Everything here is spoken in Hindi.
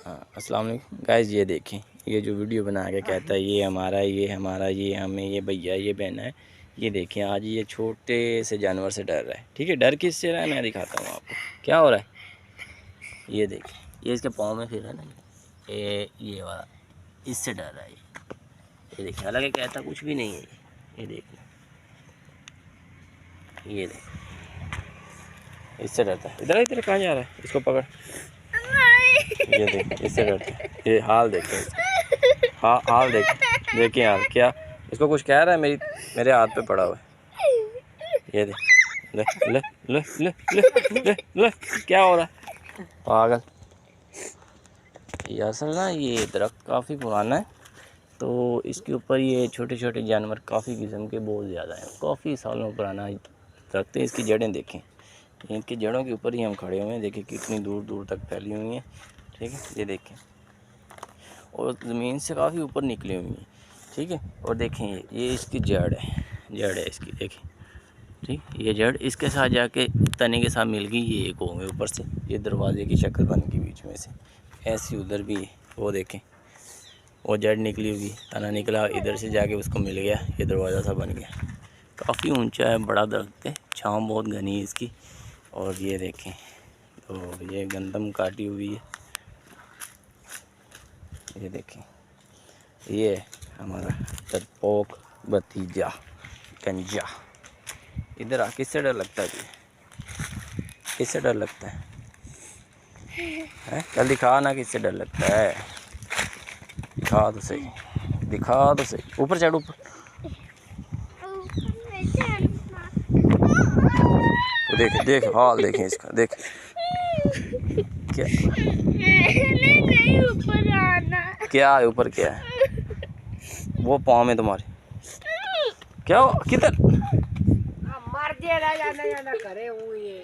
हाँ, अस्सलाम वालेकुम गाइस। ये देखें, ये जो वीडियो बना के कहता है ये हमारा, ये हमारा, ये हमें, ये भैया, ये बहन है। ये देखें, आज ये छोटे से जानवर से डर रहा है। ठीक है, डर किससे रहा है मैं दिखाता हूँ आपको क्या हो रहा है। ये देखें, ये इसके पाँव में फिर है ना, ये वाला, इससे डर रहा है ये देखिए। हालांकि कहता कुछ भी नहीं है ये देखिए, ये देख, इससे डरता है। इधर इधर कहाँ जा रहा है, इसको पकड़। ये देख, इससे डरता है। ये हाल देखें इसका, हाल देखिए यार, क्या इसको कुछ कह रहा है, मेरे हाथ पे पड़ा हुआ है। ये देख, ले ले ले ले ले ले ले, क्या हो रहा है पागल। ये असल ना, ये दरख्त काफ़ी पुराना है, तो इसके ऊपर ये छोटे छोटे जानवर काफ़ी किस्म के बहुत ज़्यादा हैं। काफ़ी सालों पुराना दरख्त है। इसकी जड़ें देखें, इनकी जड़ों के ऊपर ही हम खड़े हुए हैं। देखिए कितनी दूर दूर तक फैली हुई हैं। ठीक है, ये देखें, और ज़मीन से काफ़ी ऊपर निकली हुई हैं। ठीक है, और देखें ये इसकी जड़ है इसकी, देखें। ठीक, ये जड़ इसके साथ जाके तने के साथ मिल गई, ये एक हो गए ऊपर से, ये दरवाजे की शक्ल बन गई बीच में से। ऐसी उधर भी वो देखें, वो जड़ निकली हुई, तना निकला, इधर से जाके उसको मिल गया, ये दरवाज़ा सा बन गया। काफ़ी ऊंचा है, बड़ा दरख्त है, छाँव बहुत घनी है इसकी। और ये देखें, तो ये गंदम काटी हुई है। ये देखें, ये हमारा डरपोक भतीजा गंजा। इधर आ, किससे डर लगता है तुझे, किससे डर लगता है? चल दिखा ना, किससे डर लगता है, दिखा तो सही, दिखा तो सही। ऊपर चढ़, ऊपर तो देख देख हाल देखें इसका, देख क्या नहीं ऊपर आना, क्या है ऊपर, क्या है वो पाँव में तुम्हारे, क्या किधर मर जाना, जाना करे हुए।